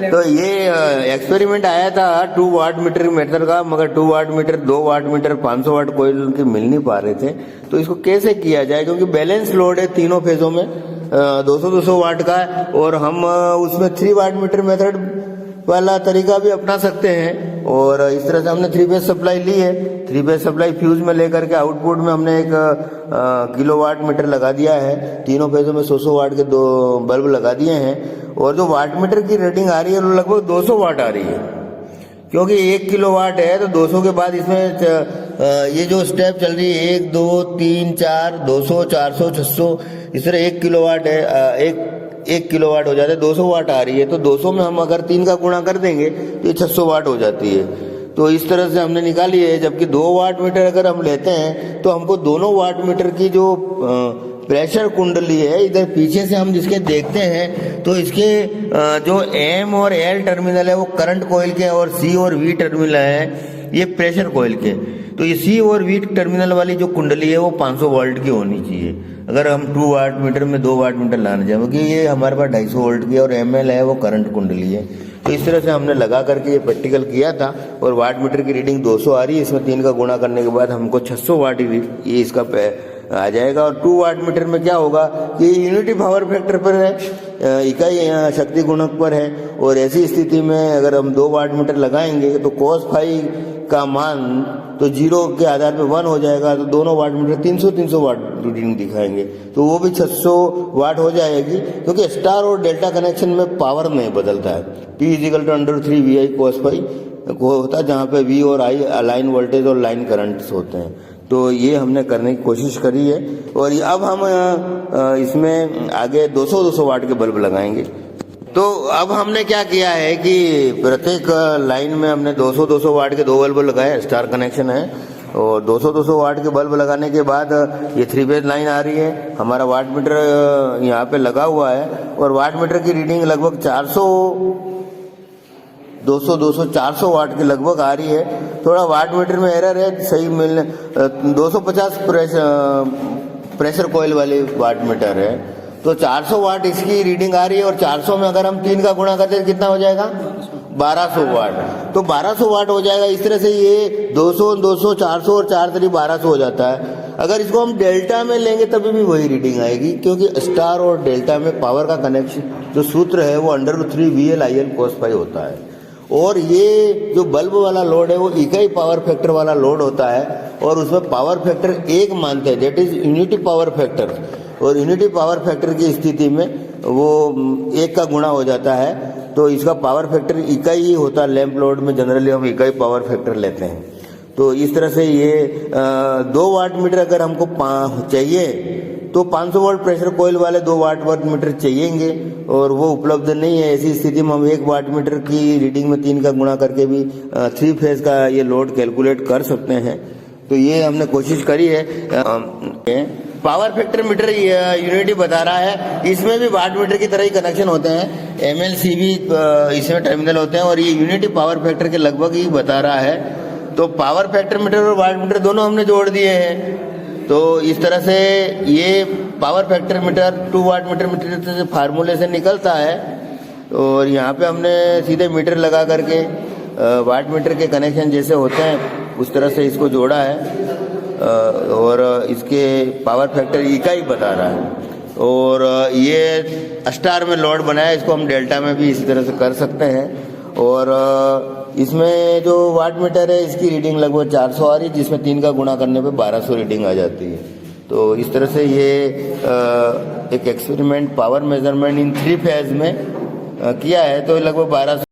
तो ये एक्सपेरिमेंट आया था 2 वाट मीटर मेथड का, मगर 2 वाट मीटर, 2 वाट मीटर, 500 वाट कोयल उनके मिल नहीं पा रहे थे। तो इसको कैसे किया जाए, क्योंकि बैलेंस लोड है तीनों फेजों में 200-200 वाट का, और हम उसमें 3 वाट मीटर मेथड वाला तरीका भी अपना सकते हैं। और इस तरह से हमने 3 फेज सप्लाई ली है। 3 फेज सप्लाई फ्यूज में लेकर के आउटपुट में हमने एक किलोवाट मीटर लगा दिया है। तीनों फेजों में 100-100 वाट के 2 बल्ब लगा दिए हैं, और जो वाट मीटर की रेटिंग आ रही है वो लगभग 200 वाट आ रही है, क्योंकि 1 किलोवाट है तो 200 के बाद इसमें ये जो स्टेप चल रही है 1 2 3 4 200 400 600, इस तरह 1 किलोवाट है, 1 किलोवाट हो जाता है, 200 वाट आ रही है। तो 200 में हम अगर 3 का गुणा कर देंगे तो ये 600 वाट हो जाती है। तो इस तरह से हमने निकाली है। जबकि 2 वाट मीटर अगर हम लेते हैं तो हमको दोनों वाट मीटर की जो प्रेशर कुंडली है, इधर पीछे से हम जिसके देखते हैं तो इसके जो एम और एल टर्मिनल है वो करंट कॉइल के, और सी और वी टर्मिनल है ये प्रेशर कॉइल के। तो ये सी और वी टर्मिनल वाली जो कुंडली है वो 500 वोल्ट की होनी चाहिए अगर हम 2 वाट मीटर में 2 वाट मीटर लाना चाहें, क्योंकि ये हमारे पास 250 वोल्ट की और एम एल है वो करंट कुंडली है। तो इस तरह से हमने लगा करके ये प्रैक्टिकल किया था, और वाट मीटर की रीडिंग 200 आ रही है। इसमें 3 का गुणा करने के बाद हमको 600 वाट ये इसका आ जाएगा। और 2 वाट मीटर में क्या होगा कि यूनिटी पावर फैक्टर पर है, इकाई शक्ति गुणक पर है, और ऐसी स्थिति में अगर हम 2 वाट मीटर लगाएंगे तो cos फाई का मान तो 0 के आधार पे 1 हो जाएगा। तो दोनों वाट मीटर 300 वाट रीडिंग दिखाएंगे, तो वो भी 600 वाट हो जाएगी, क्योंकि स्टार और डेल्टा कनेक्शन में पावर नहीं बदलता है। P = √3 VI cos फाई को होता है, जहाँ पे V और I लाइन वोल्टेज और लाइन करंट्स होते हैं। तो ये हमने करने की कोशिश करी है। और अब हम इसमें आगे 200-200 वाट के बल्ब लगाएंगे। तो अब हमने क्या किया है कि प्रत्येक लाइन में हमने 200-200 वाट के 2 बल्ब लगाए, स्टार कनेक्शन है। और 200-200 वाट के बल्ब लगाने के बाद ये 3 फेज लाइन आ रही है, हमारा वाट मीटर यहाँ पे लगा हुआ है, और वाट मीटर की रीडिंग लगभग 400 वाट के लगभग आ रही है। थोड़ा वाट मीटर में एरर है, सही मिलने 250 प्रेशर कॉइल वाली वाट मीटर है, तो 400 वाट इसकी रीडिंग आ रही है। और 400 में अगर हम 3 का गुणा करते हैं कितना हो जाएगा, 1200 वाट। तो 1200 वाट हो जाएगा। इस तरह से ये 200, 400 और 4 3 1200 हो जाता है। अगर इसको हम डेल्टा में लेंगे तभी भी वही रीडिंग आएगी, क्योंकि स्टार और डेल्टा में पावर का कनेक्शन जो सूत्र है वो √3 VL IL cos फाई होता है। और ये जो बल्ब वाला लोड है वो इकाई पावर फैक्टर वाला लोड होता है, और उसमें पावर फैक्टर 1 मानते हैं, that is unity power factor. और यूनिटी पावर फैक्टर की स्थिति में वो 1 का गुणा हो जाता है, तो इसका पावर फैक्टर इकाई ही होता है। लैंप लोड में जनरली हम इकाई पावर फैक्टर लेते हैं। तो इस तरह से ये 2 वाट मीटर अगर हमको चाहिए तो 500 वोल्ट प्रेशर कॉइल वाले 2 वाट मीटर चाहिएंगे, और वो उपलब्ध नहीं है। ऐसी स्थिति में हम 1 वाट मीटर की रीडिंग में 3 का गुणा करके भी 3 फेज का ये लोड कैलकुलेट कर सकते हैं। तो ये हमने कोशिश करी है। पावर फैक्टर मीटर यूनिटी बता रहा है, इसमें भी वाट मीटर की तरह ही कनेक्शन होते हैं, MLC भी इसमें टर्मिनल होते हैं, और ये यूनिटी पावर फैक्टर के लगभग ही बता रहा है। तो पावर फैक्टर मीटर और वाट मीटर दोनों हमने जोड़ दिए हैं। तो इस तरह से ये power factor meter 2 watt meter से फार्मूले से निकलता है। और यहाँ पे हमने सीधे मीटर लगा करके वाट मीटर के कनेक्शन जैसे होते हैं उस तरह से इसको जोड़ा है, और इसके पावर फैक्टर इकाई बता रहा है। और ये स्टार में लोड बनाया, इसको हम डेल्टा में भी इसी तरह से कर सकते हैं। और इसमें जो वाट मीटर है इसकी रीडिंग लगभग 400 आ रही है, जिसमें 3 का गुणा करने पे 1200 रीडिंग आ जाती है। तो इस तरह से ये एक एक्सपेरिमेंट पावर मेजरमेंट इन 3 फेज में किया है, तो लगभग 1200